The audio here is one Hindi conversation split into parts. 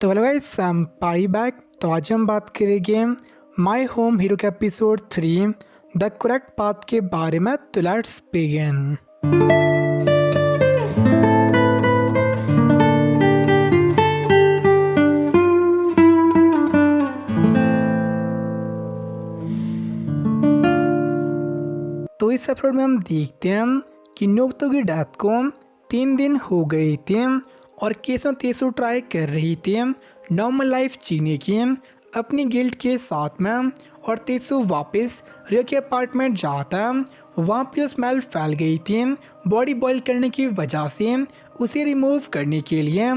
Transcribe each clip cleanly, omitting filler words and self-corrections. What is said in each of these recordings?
तो hello guys, I am pi back. तो आज हम बात करेंगे माय होम हीरो के एपिसोड 3 द करेक्ट पाथ के बारे में। तो लेट्स बिगिन। तो इस एपिसोड में हम देखते हैं कि नोबुतो की डेथ को 3 दिन हो गए थे और केसो तेसो ट्राई कर रही थी नॉर्मल लाइफ जीने की अपनी गिल्ड के साथ में। और तेसो वापस रियो के अपार्टमेंट जाता है। वहाँ पे स्मेल फैल गई थी बॉडी बॉयल करने की वजह से, उसे रिमूव करने के लिए।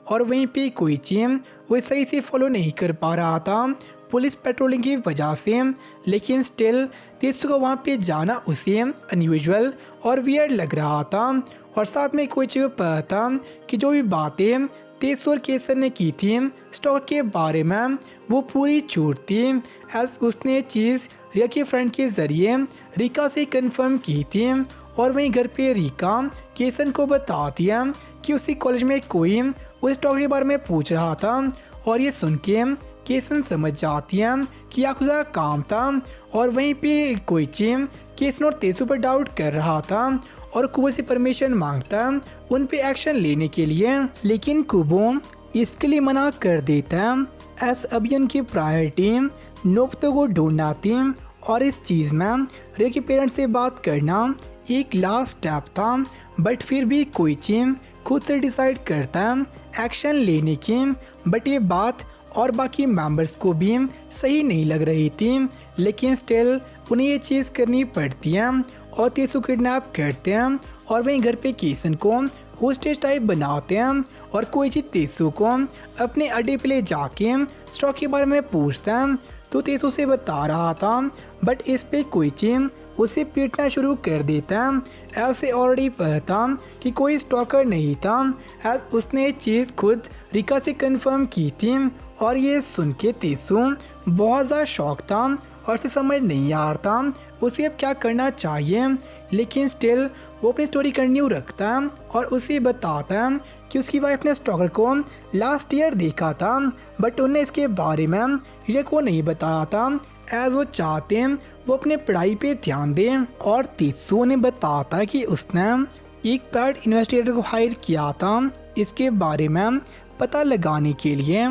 और वहीं पे कोई चीज़ वो सही से फॉलो नहीं कर पा रहा था पुलिस पेट्रोलिंग की वजह से। लेकिन स्टिल तेसो को वहाँ पे जाना उसे अनयूजुअल और वियर्ड लग रहा था। और साथ में कोई चीज़ पता था कि जो भी बातें तेसो और केसर ने की थी स्टॉक के बारे में वो पूरी झूठ थी। एज उसने चीज़ रिया के फ्रेंड के ज़रिए रिका से कंफर्म की थी। और वहीं घर पे रिका केसन को बता दिया कि उसी कॉलेज में कोई उस स्टॉक के बारे में पूछ रहा था। और ये सुन के केसन समझ जाती है कि याकुजा काम था। और वहीं पे कोई चीज केसन और तेसु पर डाउट कर रहा था और कुबो से परमिशन मांगता उन पे एक्शन लेने के लिए। लेकिन कुबो इसके लिए मना कर देता है एस अभी उनकी प्रायोरिटी नोबुतो को ढूंढना थी। और इस चीज़ में रियो के पेरेंट्स से बात करना एक लास्ट स्टेप था। बट फिर भी कोई चीज खुद से डिसाइड करता है एक्शन लेने की। बट ये बात और बाकी मेंबर्स को भी सही नहीं लग रही थी। लेकिन स्टिल उन्हें ये चीज़ करनी पड़ती है और तेसु किडनैप करते हैं। और वहीं घर पे केसन को होस्टेज टाइप बनाते हैं। और कोई चीज तेसु को अपने अड्डे पे ले जाके स्टॉक के बारे में पूछता है। तो तेसु से बता रहा था बट इस पे कोई चीज उसे पीटना शुरू कर देता है। ऐसे ऑलरेडी पता कि कोई स्टॉकर नहीं था एज उसने ये चीज़ खुद रिका से कंफर्म की थी। और ये सुन के तेसु बहुत ज़्यादा शौक था और उसे समझ नहीं आ रहा था उसे अब क्या करना चाहिए। लेकिन स्टिल वो अपनी स्टोरी कंटिन्यू रखता है और उसे बताता है कि उसकी वाइफ ने स्टॉकर को लास्ट ईयर देखा था बट उन्हें इसके बारे में रिया को नहीं बताया था एज वो चाहते हैं वो अपने पढ़ाई पे ध्यान दें। और तेसु ने बताया था कि उसने एक प्राइवेट इन्वेस्टिगेटर को हायर किया था इसके बारे में पता लगाने के लिए।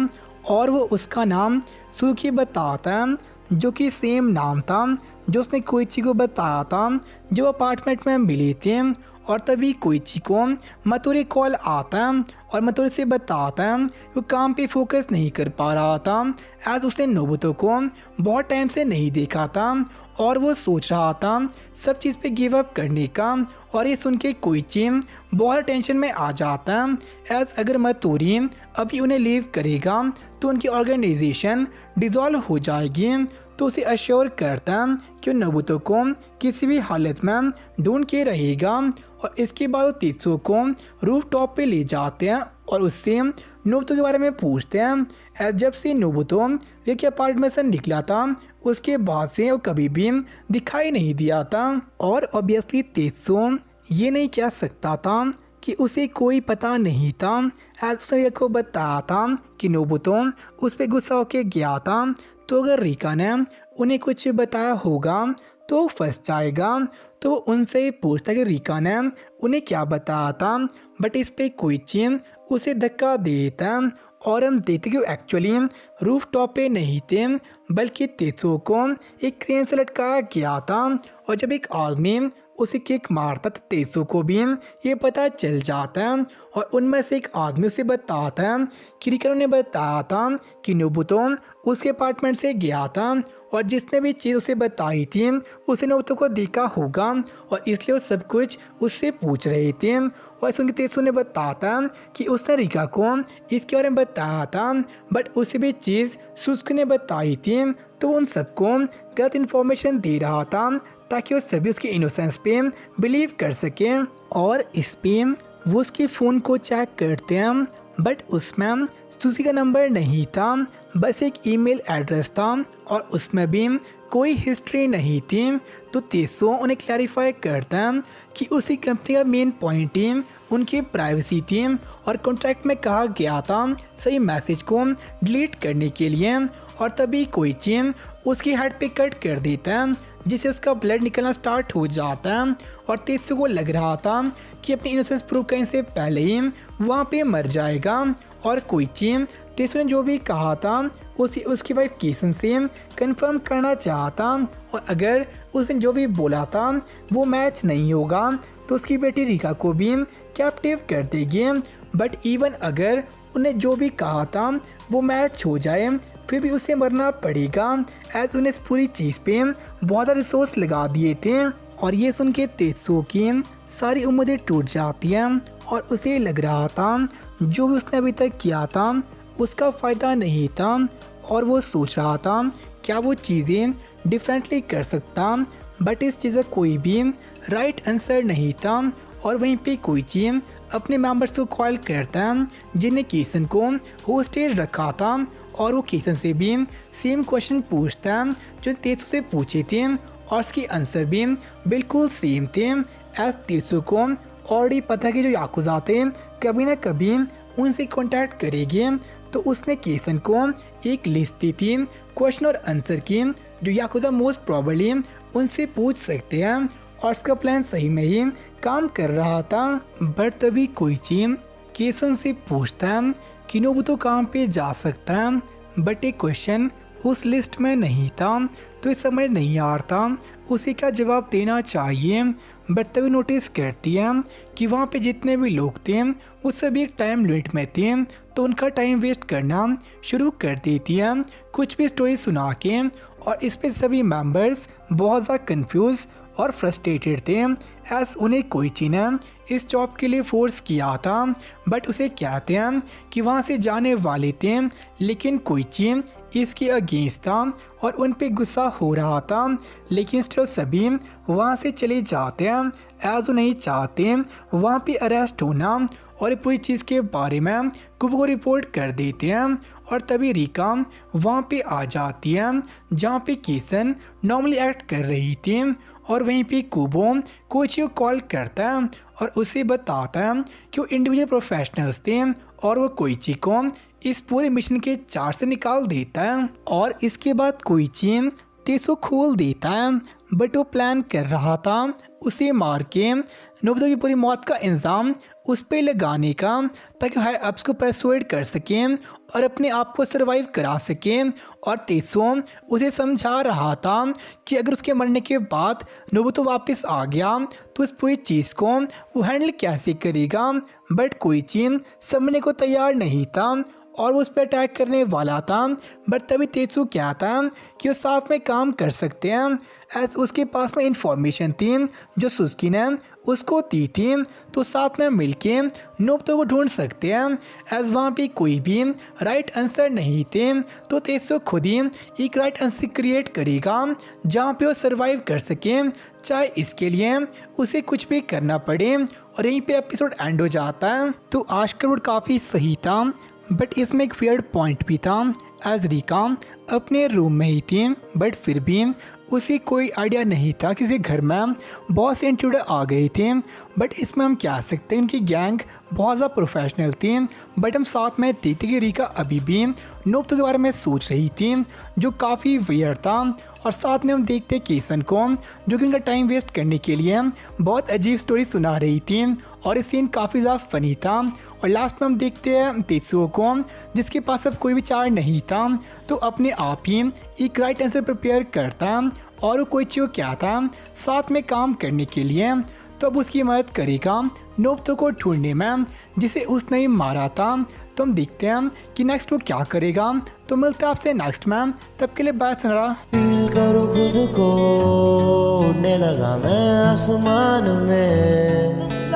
और वो उसका नाम सुकी बताता है जो कि सेम नाम था जो उसने कोइची को बताया था जो अपार्टमेंट में मिली थी। और तभी कोइची को मतोरी कॉल आता है और मतोरी से बताता है वो काम पे फोकस नहीं कर पा रहा था एज उसने नोबुतो को बहुत टाइम से नहीं देखा था और वो सोच रहा था सब चीज़ पे गिव अप करने का। और ये सुन के कोइची बहुत टेंशन में आ जाता है एज अगर मतोरी अभी उन्हें लीव करेगा तो उनकी ऑर्गेनाइजेशन डिसॉल्व हो जाएगी। तो उसे अश्योर करता कि वो नोबुतो को किसी भी हालत में ढूंढ के रहेगा। और इसके बाद वो तेसु को रूफ टॉप पे ले जाते हैं और उससे नोबुतो के बारे में पूछते हैं। जब से नोबुतो रिया के अपार्टमेंट से निकला था उसके बाद से वो कभी भी दिखाई नहीं दिया था। और ऑब्वियसली तेसु ये नहीं कह सकता था कि उसे कोई पता नहीं था एज उसने रिया को बताया था कि नोबुतो उस पर गुस्सा होके गया था। तो अगर रिका ने उन्हें कुछ बताया होगा तो फंस जाएगा। तो वो उनसे ही पूछता कि रिका ने उन्हें क्या बताया था बट इस पे कोई चीज उसे धक्का देता और हम देखते कि वो एक्चुअली रूफ टॉप पे नहीं थे बल्कि तेसु को एक क्रेन से लटकाया गया था। और जब एक आदमी उसे किक मारता तो तेसु को भी ये पता चल जाता है और उनमें से एक आदमी उसे बताता है कि रिका ने बताया था कि नोबुतो उसके अपार्टमेंट से गया था और जिसने भी चीज़ उसे बताई थी उसे नोबुतो को देखा होगा और इसलिए वो सब कुछ उससे पूछ रहे थे। और सुन के तेसु ने बताता कि उसने रिका को इसके बारे में बताया था बट उसे भी चीज़ सुस्क ने बताई थी। तो वो उन सबको गलत इन्फॉर्मेशन दे रहा था ताकि वो सभी उसके इनोसेंस पे बिलीव कर सकें। और इस पे वो उसके फ़ोन को चेक करते हैं बट उसमें सुसी का नंबर नहीं था, बस एक ईमेल एड्रेस था और उसमें भी कोई हिस्ट्री नहीं थी। तो तेसु उन्हें क्लैरिफाई करता है कि उसी कंपनी का मेन पॉइंट ही उनकी प्राइवेसी थी और कॉन्ट्रैक्ट में कहा गया था सही मैसेज को डिलीट करने के लिए। और तभी कोई चीन उसकी हेड पे कट कर देता है जिससे उसका ब्लड निकलना स्टार्ट हो जाता है। और तेत्सु को लग रहा था कि अपनी इनोसेंस प्रूव करने से पहले ही वहाँ पे मर जाएगा। और कोई चीन तेत्सु ने जो भी कहा था उसकी वाइफ केसन से कंफर्म करना चाहता। और अगर उसने जो भी बोला था वो मैच नहीं होगा तो उसकी बेटी रिका को भी कैप्टिव कर देगी। बट इवन अगर उन्हें जो भी कहा था वो मैच हो जाए फिर भी उसे मरना पड़ेगा एज उन्हें इस पूरी चीज़ पे बहुत ज़्यादा रिसोर्स लगा दिए थे। और ये सुन के तेत्सु की सारी उम्मीदें टूट जाती हैं और उसे लग रहा था जो भी उसने अभी तक किया था उसका फ़ायदा नहीं था। और वो सोच रहा था क्या वो चीज़ें डिफरेंटली कर सकता, बट इस चीज़ का कोई भी राइट आंसर नहीं था। और वहीं पे कोई चीज़ अपने मेंबर्स को कॉल करता है जिन्हें केसन को होस्टेज रखा था। और वो केसन से भी सेम क्वेश्चन पूछता है जो तेत्सु से पूछे थे और उसके आंसर भी बिल्कुल सेम थे। एज तेत्सु को ऑलरेडी पता कि जो याकुजा थे कभी ना कभी उनसे कांटेक्ट करेंगे, तो उसने केसन को एक लिस्ट दी थी क्वेश्चन और आंसर की जो याकुजा मोस्ट प्रॉबली उनसे पूछ सकते हैं। और उसका प्लान सही में ही काम कर रहा था। बट तभी कोई चीज केसन से पूछता है कि नोबुतो काम पे जा सकता है, बट एक क्वेश्चन उस लिस्ट में नहीं था तो इस समझ नहीं आ रहा था उसे क्या जवाब देना चाहिए। बट तभी नोटिस करती है कि वहाँ पे जितने भी लोग थे वो सभी एक टाइम लिमिट में थे, तो उनका टाइम वेस्ट करना शुरू कर देती है कुछ भी स्टोरी सुना के। और इस पे सभी मेंबर्स बहुत ज़्यादा कंफ्यूज और फ्रस्ट्रेटेड थे एज उन्हें कोइची ने इस जॉब के लिए फोर्स किया था। बट उसे कहते हैं कि वहाँ से जाने वाले थे, लेकिन कोइची इसके अगेंस्ट था और उन पे गुस्सा हो रहा था। लेकिन स्टिल सभी वहाँ से चले जाते हैं एज वो नहीं चाहते वहाँ पे अरेस्ट होना और पूरी चीज़ के बारे में कुबो को रिपोर्ट कर देते हैं। और तभी रिका वहाँ पे आ जाती है जहाँ पे केसन नॉर्मली एक्ट कर रही थी। और वहीं पे कुबो कोइची को कॉल करता है और उसे बताता है कि वो इंडिविजुअल प्रोफेशनल्स थे और वो कोइची को इस पूरे मिशन के चार्ज से निकाल देता है। और इसके बाद कोइची तेत्सु खोल देता है, बट वो प्लान कर रहा था उसे मार के नोबुतो की पूरी मौत का इंजाम उस पे लगाने का, ताकि हायर अप्स को परसुएड कर सके और अपने आप को सरवाइव करा सके। और तेत्सु उसे समझा रहा था कि अगर उसके मरने के बाद नोबुतो वापस आ गया तो इस पूरी चीज़ को वो हैंडल कैसे करेगा। बट कोई चीज समझने को तैयार नहीं था और वो उस पर अटैक करने वाला था। बट तभी तेत्सु कहता है कि वो साथ में काम कर सकते हैं एज उसके पास में इंफॉर्मेशन थी जो सुजुकी ने उसको दी थी, तो साथ में मिलके नोबुतो को ढूंढ सकते हैं एज वहाँ पे कोई भी राइट आंसर नहीं थे। तो तेत्सु खुद ही एक राइट आंसर क्रिएट करेगा जहाँ पे वो सरवाइव कर सके, चाहे इसके लिए उसे कुछ भी करना पड़े। और यहीं पे एपिसोड एंड हो जाता है। तो आज का एपिसोड काफ़ी सही था, बट इसमें एक वियर्ड पॉइंट भी था एज रिका अपने रूम में ही थी, बट फिर भी उसे कोई आइडिया नहीं था किसी घर में बहुत से इंट्रूडर आ गए थे। बट इसमें हम कह सकते हैं इनकी गैंग बहुत ज़्यादा प्रोफेशनल थी। बट हम साथ में देखते कि रिका अभी भी नोबुतो के बारे में सोच रही थी जो काफ़ी वियर्ड था। और साथ में हम देखते केसन को जो कि उनका टाइम वेस्ट करने के लिए बहुत अजीब स्टोरी सुना रही थी और ये सीन काफ़ी ज़्यादा फनी था। और लास्ट में हम देखते हैं तेत्सुओ को जिसके पास अब कोई विचार नहीं था, तो अपने आप ही एक राइट आंसर प्रिपेयर करता और वो कोइची को क्या था साथ में काम करने के लिए, तो अब उसकी मदद करेगा नोबुतो को ढूंढने में जिसे उसने ही मारा था। तो हम देखते हैं कि नेक्स्ट वो क्या करेगा। तो मिलते हैं आपसे नेक्स्ट में, तब के लिए बाय सनरा। फील करो खुद को उड़ने लगा मैं आसमान में।